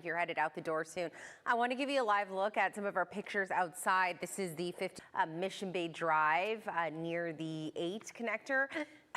If you're headed out the door soon, I want to give you a live look at some of our pictures outside. This is the Mission Bay Drive near the 8 connector.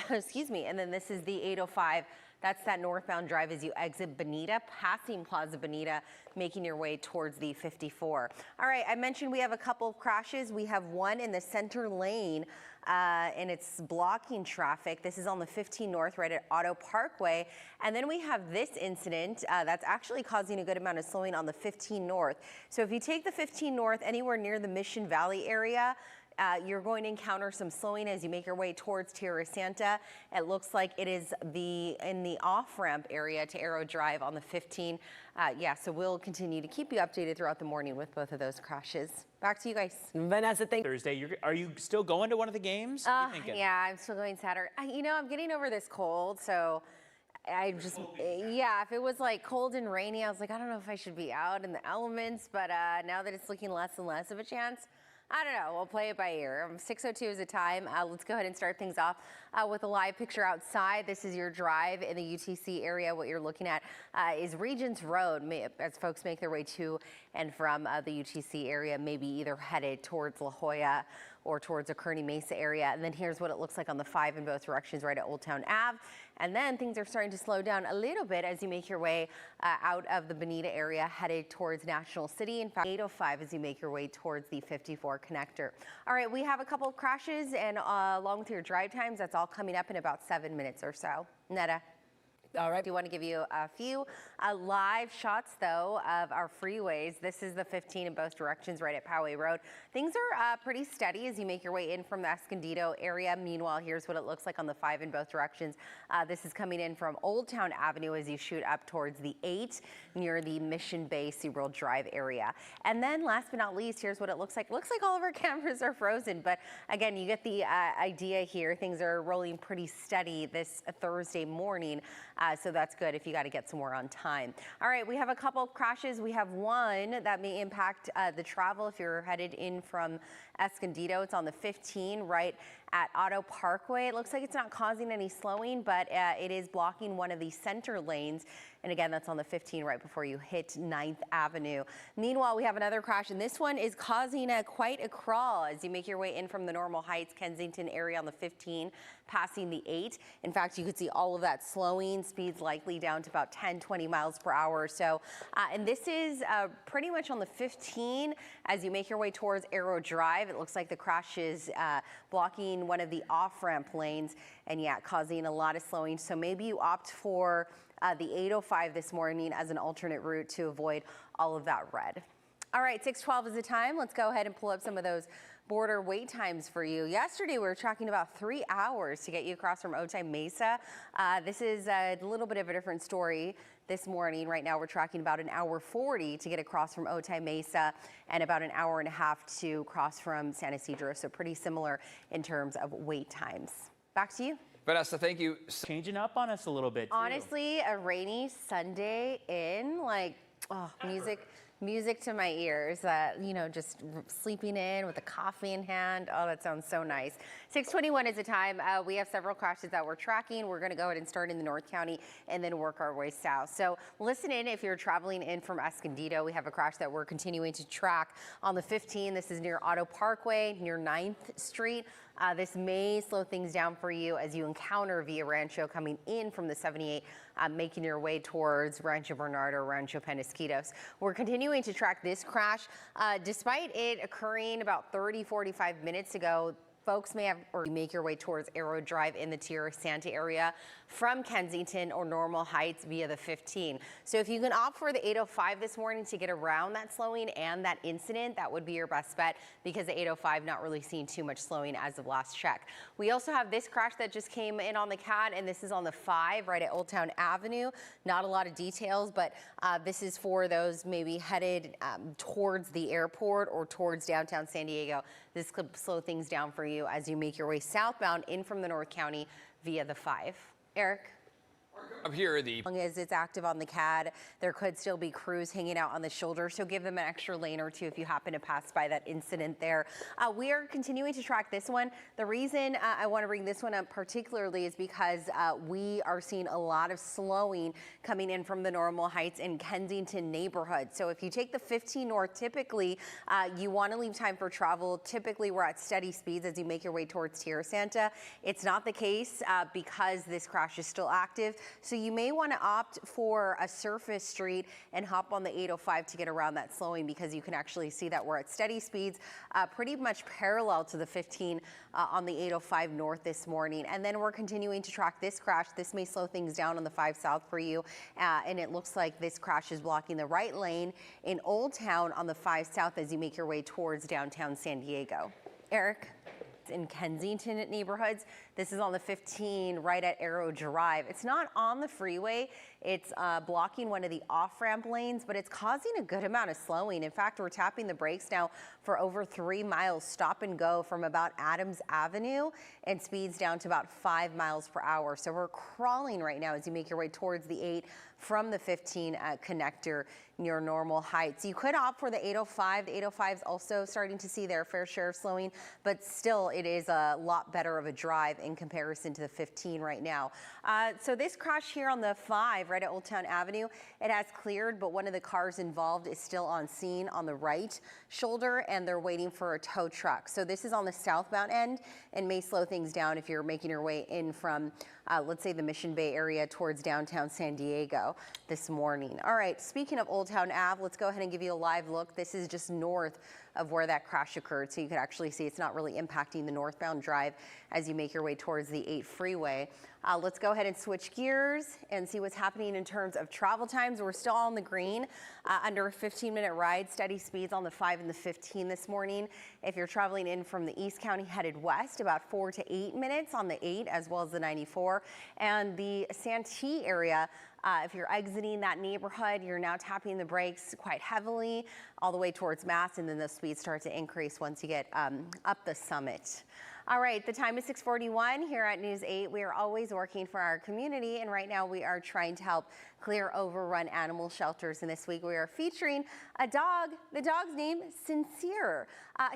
Excuse me. And then this is the 805. That's that northbound drive as you exit Bonita, passing Plaza Bonita, making your way towards the 54. All right, I mentioned we have a couple of crashes. We have one in the center lane, and it's blocking traffic. This is on the 15 North, right at Auto Parkway. And then we have this incident that's actually causing a good amount of slowing on the 15 North. So if you take the 15 North anywhere near the Mission Valley area, you're going to encounter some slowing as you make your way towards Tierra Santa. It looks like it is in the off-ramp area to Arrow Drive on the 15. Yeah, so we'll continue to keep you updated throughout the morning with both of those crashes. Back to you guys. Vanessa, thank you. Thursday, are you still going to one of the games? What are you thinking? Yeah, I'm still going Saturday. You know, I'm getting over this cold, so I just, yeah, if it was like cold and rainy, I was like, I don't know if I should be out in the elements, but now that it's looking less and less of a chance, I don't know. We'll play it by ear. 6:02 is the time. Let's go ahead and start things off with a live picture outside. This is your drive in the UTC area. What you're looking at is Regents Road as folks make their way to and from the UTC area, maybe either headed towards La Jolla or towards the Kearney Mesa area. And then here's what it looks like on the 5 in both directions right at Old Town Ave. And then things are starting to slow down a little bit as you make your way out of the Bonita area headed towards National City. In fact, 805 as you make your way towards the 54 connector. All right, we have a couple of crashes and along with your drive times, that's all coming up in about 7 minutes or so. Netta. All right. I do want to give you a few live shots, though, of our freeways. This is the 15 in both directions right at Poway Road. Things are pretty steady as you make your way in from the Escondido area. Meanwhile, here's what it looks like on the 5 in both directions. This is coming in from Old Town Avenue as you shoot up towards the 8 near the Mission Bay SeaWorld Drive area. And then last but not least, here's what it looks like. Looks like all of our cameras are frozen, but again, you get the idea here. Things are rolling pretty steady this Thursday morning. So that's good if you got to get somewhere on time. All right, we have a couple of crashes. We have one that may impact the travel if you're headed in from Escondido. It's on the 15 right at Auto Parkway. It looks like it's not causing any slowing, but it is blocking one of the center lanes. And again, that's on the 15 right before you hit 9th Avenue. Meanwhile, we have another crash, and this one is causing quite a crawl as you make your way in from the Normal Heights, Kensington area on the 15, passing the 8. In fact, you could see all of that slowing, speeds likely down to about 10, 20 miles per hour or so. And this is pretty much on the 15 as you make your way towards Arrow Drive. It looks like the crash is blocking one of the off-ramp lanes and, yeah, causing a lot of slowing. So maybe you opt for the 805 this morning as an alternate route to avoid all of that red. All right, 6:12 is the time. Let's go ahead and pull up some of those border wait times for you. Yesterday, we were tracking about 3 hours to get you across from Otay Mesa. This is a little bit of a different story this morning. Right now, we're tracking about 1 hour 40 to get across from Otay Mesa and about 1.5 hours to cross from San Isidro. So pretty similar in terms of wait times. Back to you. Vanessa, thank you. Changing up on us a little bit, too. Honestly, a rainy Sunday in, like, oh, music to my ears, you know, just sleeping in with a coffee in hand. Oh, that sounds so nice. 6:21 is the time. We have several crashes that we're tracking. We're going to go ahead and start in the North County and then work our way south. So listen in if you're traveling in from Escondido. We have a crash that we're continuing to track on the 15. This is near Auto Parkway, near 9th Street. This may slow things down for you as you encounter Via Rancho coming in from the 78, making your way towards Rancho Bernardo or Rancho Penasquitos. We're continuing to track this crash. Despite it occurring about 30-45 minutes ago, folks may have or make your way towards Arrow Drive in the Tierra Santa area from Kensington or Normal Heights via the 15. So if you can opt for the 805 this morning to get around that slowing and that incident, that would be your best bet because the 805 not really seeing too much slowing as of last check. We also have this crash that just came in on the CAT, and this is on the 5 right at Old Town Avenue. Not a lot of details, but this is for those maybe headed towards the airport or towards downtown San Diego. This could slow things down for you as you make your way southbound in from the North County via the 5. Eric? Up here, the As long as it's active on the CAD, there could still be crews hanging out on the shoulder, so give them an extra lane or two if you happen to pass by that incident there. We are continuing to track this one. The reason I want to bring this one up particularly is because we are seeing a lot of slowing coming in from the Normal Heights and Kensington neighborhood. So if you take the 15 north, typically you want to leave time for travel. Typically we're at steady speeds as you make your way towards Tierra Santa. It's not the case because this crash is still active. So you may want to opt for a surface street and hop on the 805 to get around that slowing, because you can actually see that we're at steady speeds, pretty much parallel to the 15 on the 805 north this morning. And then we're continuing to track this crash. This may slow things down on the 5 south for you. And it looks like this crash is blocking the right lane in Old Town on the 5 south as you make your way towards downtown San Diego. Eric? In Kensington neighborhoods. This is on the 15 right at Arrow Drive. It's not on the freeway. It's blocking one of the off-ramp lanes, but it's causing a good amount of slowing. In fact, we're tapping the brakes now for over 3 miles stop and go from about Adams Avenue, and speeds down to about 5 miles per hour. So we're crawling right now as you make your way towards the 8 from the 15 connector near Normal Heights. You could opt for the 805. The 805 is also starting to see their fair share of slowing, but still it is a lot better of a drive in comparison to the 15 right now. So this crash here on the 5 right at Old Town Avenue, it has cleared, but one of the cars involved is still on scene on the right shoulder, and they're waiting for a tow truck. So this is on the southbound end and may slow things down if you're making your way in from let's say the Mission Bay area towards downtown San Diego this morning. All right, speaking of Old Town Ave, let's go ahead and give you a live look. This is just north of where that crash occurred. So you can actually see it's not really impacting the northbound drive as you make your way towards the 8 freeway. Let's go ahead and switch gears and see what's happening in terms of travel times. We're still on the green, under a 15-minute ride, steady speeds on the 5 and the 15 this morning. If you're traveling in from the East County headed west, about 4 to 8 minutes on the 8 as well as the 94. And the Santee area, if you're exiting that neighborhood, you're now tapping the brakes quite heavily all the way towards Mass, and then the speeds start to increase once you get up the summit. All right, the time is 6:41 here at News 8. We are always working for our community, and right now we are trying to help clear overrun animal shelters. And this week we are featuring a dog. The dog's name, Sincere.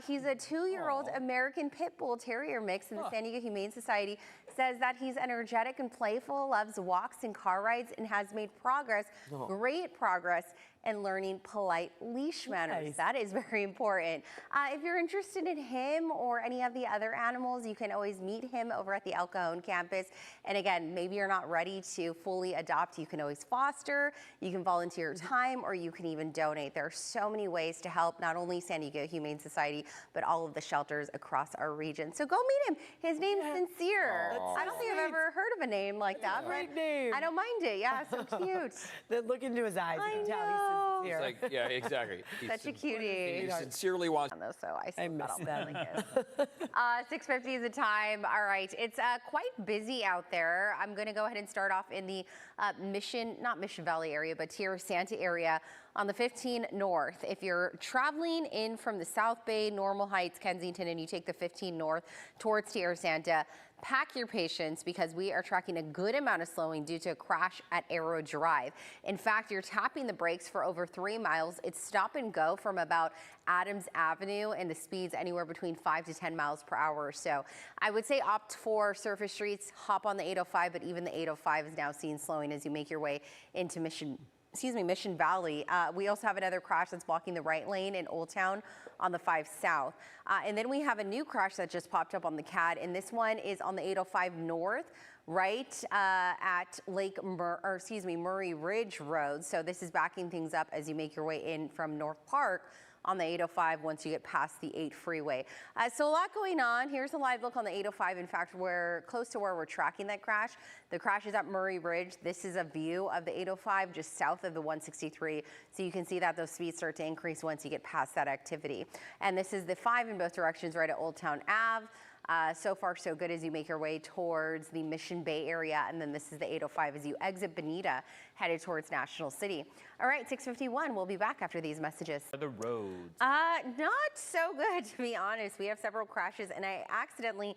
He's a 2-year-old American Pit Bull Terrier mix, and the San Diego Humane Society says that he's energetic and playful, loves walks and car rides, and has made progress, great progress, in learning polite leash manners. Nice. That is very important. If you're interested in him or any of the other animals, you can always meet him over at the El Cajon campus. And again, maybe you're not ready to fully adopt. You can always foster, you can volunteer time, or you can even donate. There are so many ways to help not only San Diego Humane Society, but all of the shelters across our region. So go meet him. His name's Sincere. I don't think I've ever heard of a name like that. Great name. I don't mind it. Yeah, so cute. Then look into his eyes. I You can tell know. he's sincere. like, yeah, exactly. Such a cutie. He sincerely wants. So I miss miss them. 6:50 is the time. All right, it's quite busy out there. I'm going to go ahead and start off in the not Mission Valley area, but Tierra Santa area on the 15 north. If you're traveling in from the South Bay, Normal Heights, Kensington, and you take the 15 north towards Tierra Santa, pack your patience because we are tracking a good amount of slowing due to a crash at Arrow Drive. In fact, you're tapping the brakes for over 3 miles. It's stop and go from about Adams Avenue, and the speeds anywhere between 5 to 10 miles per hour. So I would say opt for surface streets, hop on the 805, but even the 805 is now seen slowing as you make your way into Mission Valley. We also have another crash that's blocking the right lane in Old Town on the 5 South. And then we have a new crash that just popped up on the CAD, and this one is on the 805 North, right at Murray Ridge Road. So this is backing things up as you make your way in from North Park on the 805 once you get past the 8 freeway. So a lot going on. Here's a live look on the 805. In fact, we're close to where we're tracking that crash. The crash is at Murray Ridge. This is a view of the 805 just south of the 163. So you can see that those speeds start to increase once you get past that activity. And this is the 5 in both directions right at Old Town Ave. So far, so good as you make your way towards the Mission Bay area. And then this is the 805 as you exit Bonita, headed towards National City. All right, 6:51. We'll be back after these messages. The roads. Not so good, to be honest. We have several crashes, and I accidentally,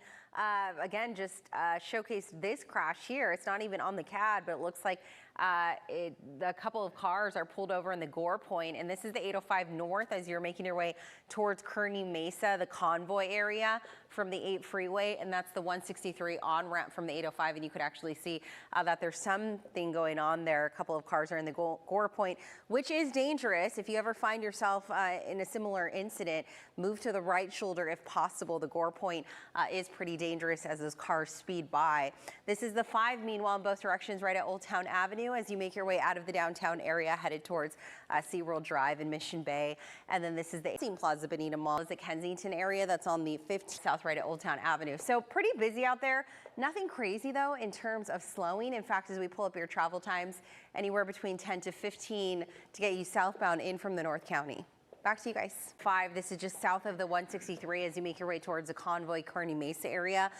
again, just showcased this crash here. It's not even on the CAD, but it looks like a couple of cars are pulled over in the Gore Point, and this is the 805 North as you're making your way towards Kearney Mesa, the Convoy area from the 8 freeway, and that's the 163 on-ramp from the 805, and you could actually see that there's something going on there. A couple of cars are in the Gore Point, which is dangerous. If you ever find yourself in a similar incident, move to the right shoulder if possible. The Gore Point is pretty dangerous as those cars speed by. This is the 5, meanwhile, in both directions right at Old Town Avenue as you make your way out of the downtown area headed towards SeaWorld Drive in Mission Bay. And then this is the 18 Plaza Bonita Mall, is the Kensington area that's on the 15th South right at Old Town Avenue. So pretty busy out there. Nothing crazy though in terms of slowing. In fact, as we pull up your travel times, anywhere between 10 to 15 to get you southbound in from the North County. Back to you guys. 5, this is just south of the 163 as you make your way towards the Convoy Kearney Mesa area.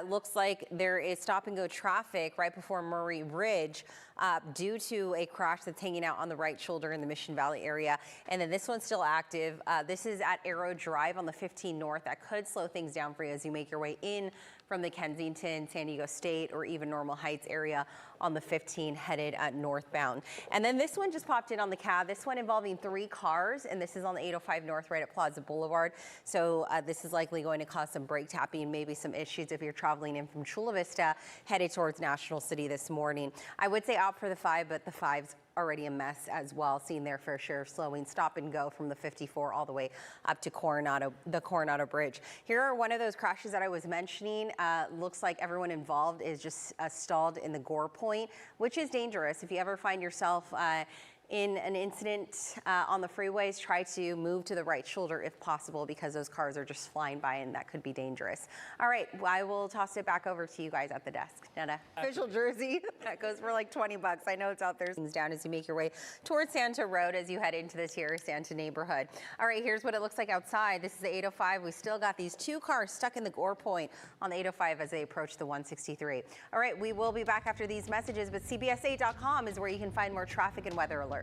Looks like there is stop and go traffic right before Murray Ridge due to a crash that's hanging out on the right shoulder in the Mission Valley area. And then this one's still active. This is at Arrow Drive on the 15 North. That could slow things down for you as you make your way in from the Kensington, San Diego State, or even Normal Heights area on the 15 headed northbound. And then this one just popped in on the CAD. This one involving 3 cars, and this is on the 805 North right at Plaza Boulevard. So this is likely going to cause some brake tapping, maybe some issues if you're traveling in from Chula Vista headed towards National City this morning. I would say opt for the 5, but the 5's already a mess as well, seeing their fair share of slowing stop and go from the 54 all the way up to the Coronado Bridge. Here are one of those crashes that I was mentioning. Looks like everyone involved is just stalled in the Gore Point, which is dangerous. If you ever find yourself in an incident on the freeways, try to move to the right shoulder if possible because those cars are just flying by and that could be dangerous. All right, I will toss it back over to you guys at the desk. Netta, official jersey, that goes for like 20 bucks. I know it's out there. Things down as you make your way towards Santa Road as you head into this here Santa neighborhood. All right, here's what it looks like outside. This is the 805. We still got these 2 cars stuck in the Gore Point on the 805 as they approach the 163. All right, we will be back after these messages, but CBS8.com is where you can find more traffic and weather alerts.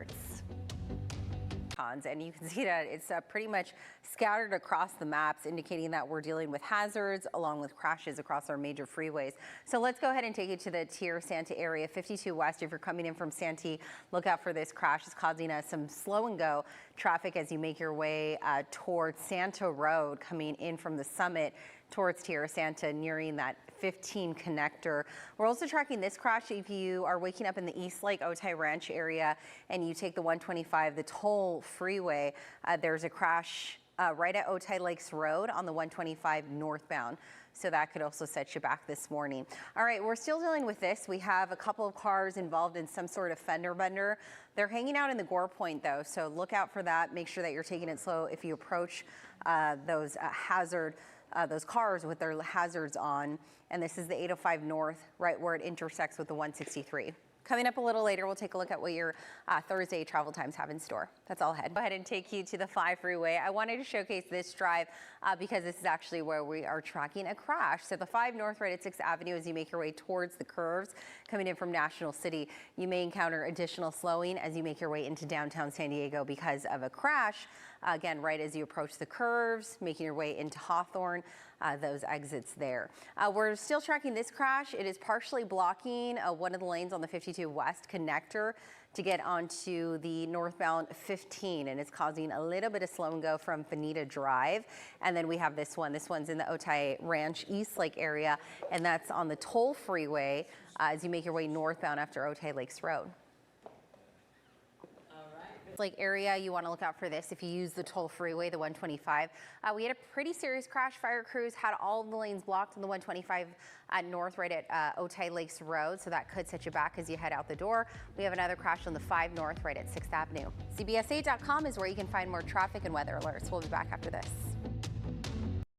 And you can see that it's pretty much scattered across the maps, indicating that we're dealing with hazards along with crashes across our major freeways. So let's go ahead and take you to the Tier Santa area, 52 West. If you're coming in from Santee, look out for this crash. It's causing some slow and go traffic as you make your way towards Santa Road, coming in from the summit towards Tierra Santa, nearing that 15 connector. We're also tracking this crash if you are waking up in the East Lake Otay Ranch area and you take the 125, the toll freeway. There's a crash right at Otay Lakes Road on the 125 northbound. So that could also set you back this morning. All right, we're still dealing with this. We have a couple of cars involved in some sort of fender bender. They're hanging out in the Gore Point though, so look out for that. Make sure that you're taking it slow if you approach those cars with their hazards on. And this is the 805 North, right where it intersects with the 163. Coming up a little later, we'll take a look at what your Thursday travel times have in store. That's all ahead. Go ahead and take you to the 5 freeway. I wanted to showcase this drive because this is actually where we are tracking a crash. So the 5 North right at 6th Avenue as you make your way towards the curves coming in from National City. You may encounter additional slowing as you make your way into downtown San Diego because of a crash. Again, right as you approach the curves, making your way into Hawthorne, those exits there. We're still tracking this crash. It is partially blocking one of the lanes on the 52 West connector to get onto the northbound 15, and it's causing a little bit of slow and go from Bonita Drive. And then we have this one. This one's in the Otay Ranch East Lake area, and that's on the toll freeway as you make your way northbound after Otay Lakes Road. Lake area, you want to look out for this if you use the toll freeway, the 125. We had a pretty serious crash. Fire crews had all of the lanes blocked on the 125 north right at Otay Lakes Road, so that could set you back as you head out the door. We have another crash on the 5 North right at 6th Avenue. CBS8.com is where you can find more traffic and weather alerts. We'll be back after this.